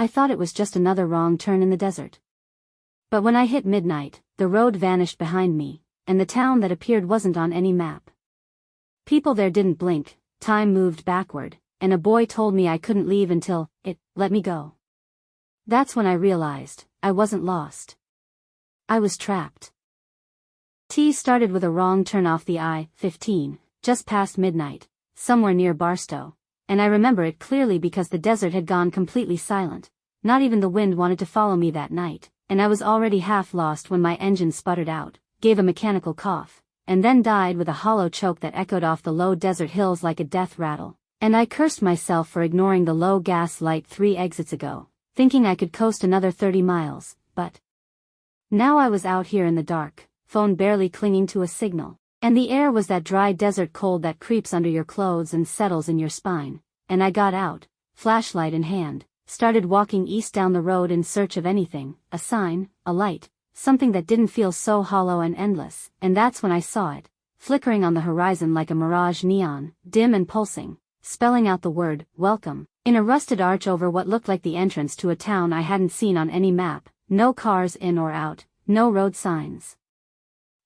I thought it was just another wrong turn in the desert. But when I hit midnight, the road vanished behind me, and the town that appeared wasn't on any map. People there didn't blink, time moved backward, and a boy told me I couldn't leave until it let me go. That's when I realized I wasn't lost. I was trapped. T started with a wrong turn off the I-15, just past midnight, somewhere near Barstow, and I remember it clearly because the desert had gone completely silent. Not even the wind wanted to follow me that night, and I was already half lost when my engine sputtered out, gave a mechanical cough, and then died with a hollow choke that echoed off the low desert hills like a death rattle, and I cursed myself for ignoring the low gas light 3 exits ago, thinking I could coast another 30 miles, but now I was out here in the dark, phone barely clinging to a signal, and the air was that dry desert cold that creeps under your clothes and settles in your spine, and I got out, flashlight in hand, started walking east down the road in search of anything, a sign, a light, something that didn't feel so hollow and endless, and that's when I saw it, flickering on the horizon like a mirage neon, dim and pulsing, spelling out the word, welcome, in a rusted arch over what looked like the entrance to a town I hadn't seen on any map, no cars in or out, no road signs.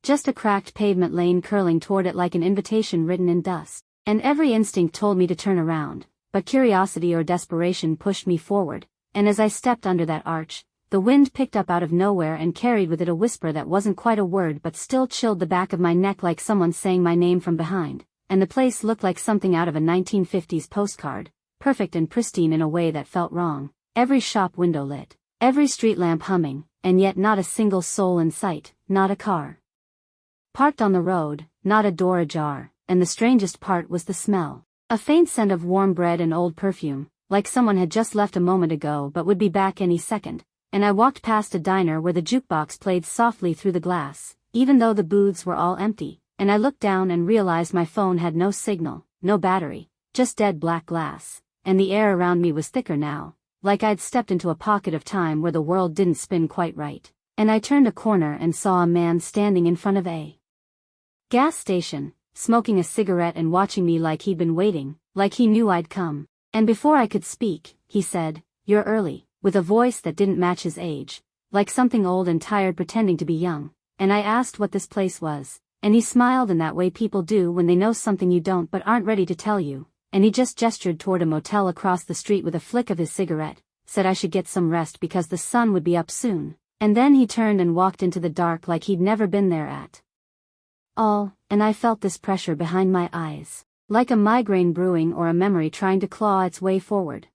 Just a cracked pavement lane curling toward it like an invitation written in dust, and every instinct told me to turn around, but curiosity or desperation pushed me forward, and as I stepped under that arch, the wind picked up out of nowhere and carried with it a whisper that wasn't quite a word but still chilled the back of my neck like someone saying my name from behind, and the place looked like something out of a 1950s postcard, perfect and pristine in a way that felt wrong, every shop window lit, every street lamp humming, and yet not a single soul in sight, not a car parked on the road, not a door ajar, and the strangest part was the smell. A faint scent of warm bread and old perfume, like someone had just left a moment ago but would be back any second, and I walked past a diner where the jukebox played softly through the glass, even though the booths were all empty, and I looked down and realized my phone had no signal, no battery, just dead black glass, and the air around me was thicker now, like I'd stepped into a pocket of time where the world didn't spin quite right, and I turned a corner and saw a man standing in front of a gas station, smoking a cigarette and watching me like he'd been waiting, like he knew I'd come. And before I could speak, he said, "You're early," with a voice that didn't match his age, like something old and tired pretending to be young, and I asked what this place was, and he smiled in that way people do when they know something you don't but aren't ready to tell you, and he just gestured toward a motel across the street with a flick of his cigarette, said I should get some rest because the sun would be up soon, and then he turned and walked into the dark like he'd never been there at all, and I felt this pressure behind my eyes, like a migraine brewing or a memory trying to claw its way forward.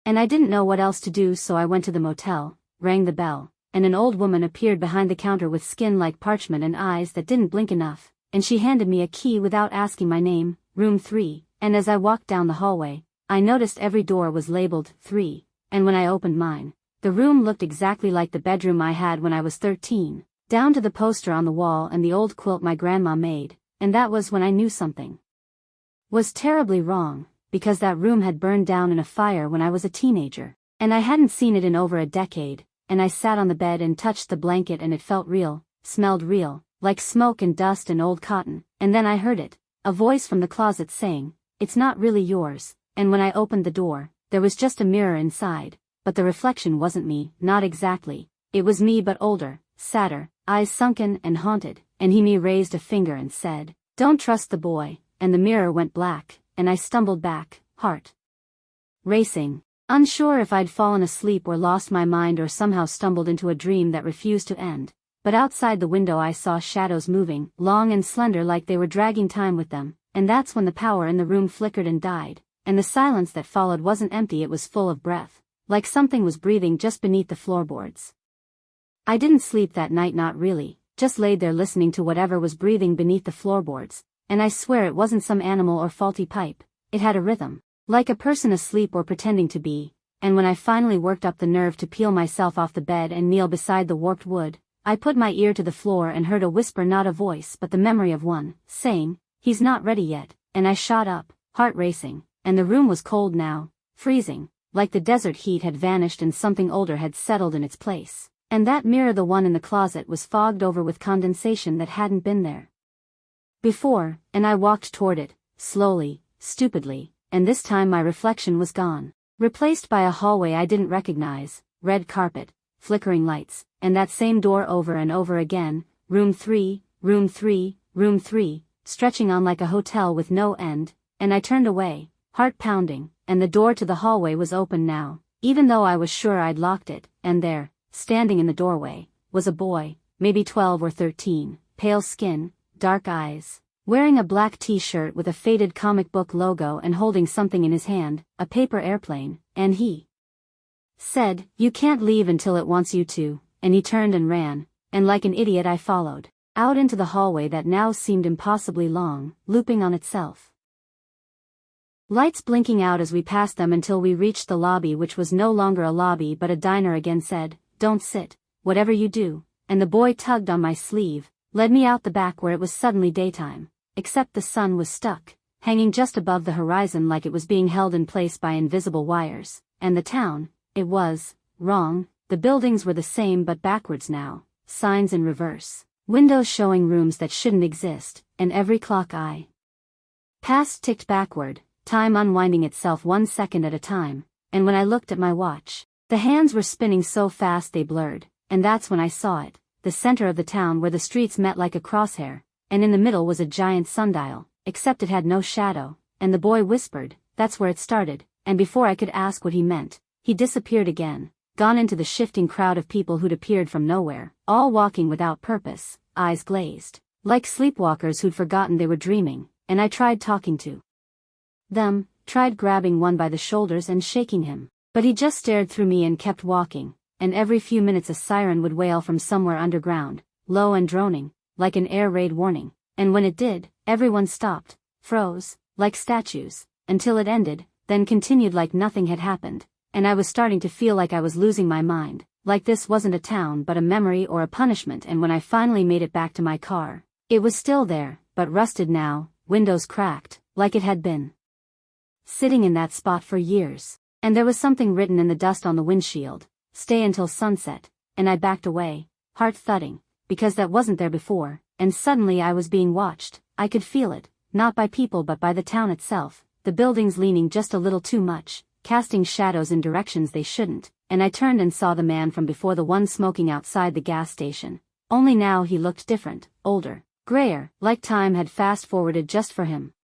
And I didn't know what else to do, so I went to the motel, rang the bell, and an old woman appeared behind the counter with skin like parchment and eyes that didn't blink enough, and she handed me a key without asking my name, room 3, and as I walked down the hallway, I noticed every door was labeled 3, and when I opened mine, the room looked exactly like the bedroom I had when I was 13. Down to the poster on the wall and the old quilt my grandma made, and that was when I knew something was terribly wrong, because that room had burned down in a fire when I was a teenager, and I hadn't seen it in over a decade, and I sat on the bed and touched the blanket and it felt real, smelled real, like smoke and dust and old cotton, and then I heard it, a voice from the closet saying, "It's not really yours," and when I opened the door, there was just a mirror inside, but the reflection wasn't me, not exactly, it was me but older, sadder, eyes sunken and haunted, and he raised a finger and said, "Don't trust the boy," and the mirror went black, and I stumbled back, heart racing, unsure if I'd fallen asleep or lost my mind or somehow stumbled into a dream that refused to end, but outside the window I saw shadows moving, long and slender like they were dragging time with them, and that's when the power in the room flickered and died, and the silence that followed wasn't empty, it was full of breath, like something was breathing just beneath the floorboards. I didn't sleep that night, not really, just laid there listening to whatever was breathing beneath the floorboards, and I swear it wasn't some animal or faulty pipe, it had a rhythm, like a person asleep or pretending to be, and when I finally worked up the nerve to peel myself off the bed and kneel beside the warped wood, I put my ear to the floor and heard a whisper, not a voice but the memory of one, saying, "He's not ready yet," and I shot up, heart racing, and the room was cold now, freezing, like the desert heat had vanished and something older had settled in its place. And that mirror, the one in the closet, was fogged over with condensation that hadn't been there before, and I walked toward it, slowly, stupidly, and this time my reflection was gone. Replaced by a hallway I didn't recognize, red carpet, flickering lights, and that same door over and over again, room 3, room 3, room 3, stretching on like a hotel with no end, and I turned away, heart pounding, and the door to the hallway was open now, even though I was sure I'd locked it, and there, standing in the doorway, was a boy, maybe 12 or 13, pale skin, dark eyes, wearing a black t-shirt with a faded comic book logo and holding something in his hand, a paper airplane, and he said, "You can't leave until it wants you to," and he turned and ran, and like an idiot I followed, out into the hallway that now seemed impossibly long, looping on itself. Lights blinking out as we passed them until we reached the lobby, which was no longer a lobby but a diner again. Said, "Don't sit, whatever you do," and the boy tugged on my sleeve, led me out the back where it was suddenly daytime, except the sun was stuck, hanging just above the horizon like it was being held in place by invisible wires, and the town, it was, wrong, the buildings were the same but backwards now, signs in reverse, windows showing rooms that shouldn't exist, and every clock I passed ticked backward, time unwinding itself 1 second at a time, and when I looked at my watch, the hands were spinning so fast they blurred, and that's when I saw it, the center of the town where the streets met like a crosshair, and in the middle was a giant sundial, except it had no shadow, and the boy whispered, "That's where it started," and before I could ask what he meant, he disappeared again, gone into the shifting crowd of people who'd appeared from nowhere, all walking without purpose, eyes glazed, like sleepwalkers who'd forgotten they were dreaming, and I tried talking to them, tried grabbing one by the shoulders and shaking him, but he just stared through me and kept walking, and every few minutes a siren would wail from somewhere underground, low and droning, like an air raid warning, and when it did, everyone stopped, froze, like statues, until it ended, then continued like nothing had happened, and I was starting to feel like I was losing my mind, like this wasn't a town but a memory or a punishment. And when I finally made it back to my car, it was still there, but rusted now, windows cracked, like it had been sitting in that spot for years, and there was something written in the dust on the windshield, "Stay until sunset," and I backed away, heart thudding, because that wasn't there before, and suddenly I was being watched. I could feel it, not by people but by the town itself, the buildings leaning just a little too much, casting shadows in directions they shouldn't, and I turned and saw the man from before, the one smoking outside the gas station, only now he looked different, older, grayer, like time had fast-forwarded just for him.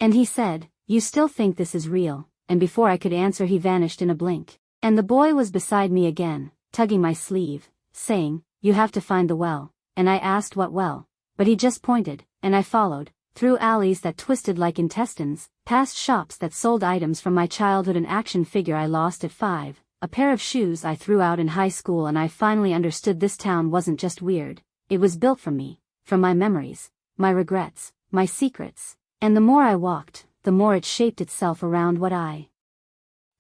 And he said, "You still think this is real?" And before I could answer he vanished in a blink, and the boy was beside me again, tugging my sleeve, saying, "You have to find the well," and I asked what well, but he just pointed, and I followed, through alleys that twisted like intestines, past shops that sold items from my childhood, an action figure I lost at 5, a pair of shoes I threw out in high school, and I finally understood this town wasn't just weird, it was built from me, from my memories, my regrets, my secrets, and the more I walked, the more it shaped itself around what I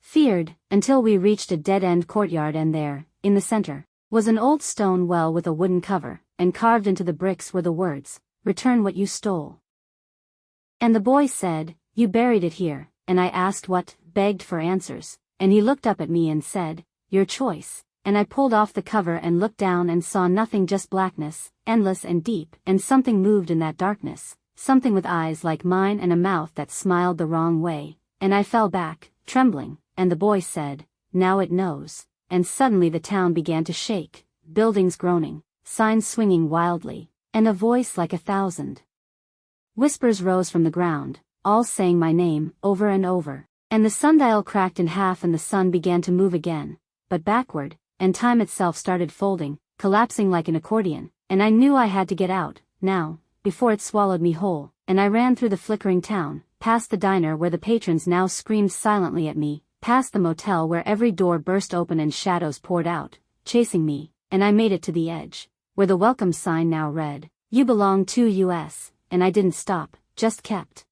feared, until we reached a dead-end courtyard, and there, in the center, was an old stone well with a wooden cover, and carved into the bricks were the words, "Return what you stole." And the boy said, "You buried it here," and I asked what, begged for answers, and he looked up at me and said, "Your choice," and I pulled off the cover and looked down and saw nothing, just blackness, endless and deep, and something moved in that darkness, something with eyes like mine and a mouth that smiled the wrong way, and I fell back, trembling, and the boy said, "Now it knows," and suddenly the town began to shake, buildings groaning, signs swinging wildly, and a voice like 1,000 whispers rose from the ground, all saying my name, over and over, and the sundial cracked in half and the sun began to move again, but backward, and time itself started folding, collapsing like an accordion, and I knew I had to get out, now, before it swallowed me whole, and I ran through the flickering town, past the diner where the patrons now screamed silently at me, past the motel where every door burst open and shadows poured out, chasing me, and I made it to the edge, where the welcome sign now read, "You belong to US," and I didn't stop, just kept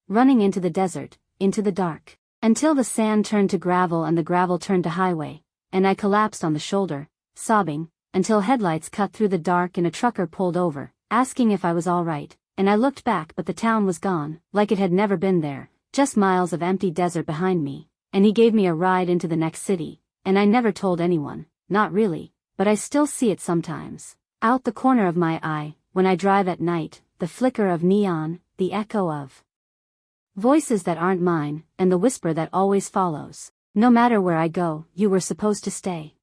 running into the desert, into the dark, until the sand turned to gravel and the gravel turned to highway, and I collapsed on the shoulder, sobbing, until headlights cut through the dark and a trucker pulled over, asking if I was all right, and I looked back but the town was gone, like it had never been there, just miles of empty desert behind me, and he gave me a ride into the next city, and I never told anyone, not really, but I still see it sometimes, out the corner of my eye, when I drive at night, the flicker of neon, the echo of Voices that aren't mine, and the whisper that always follows. No matter where I go, you were supposed to stay.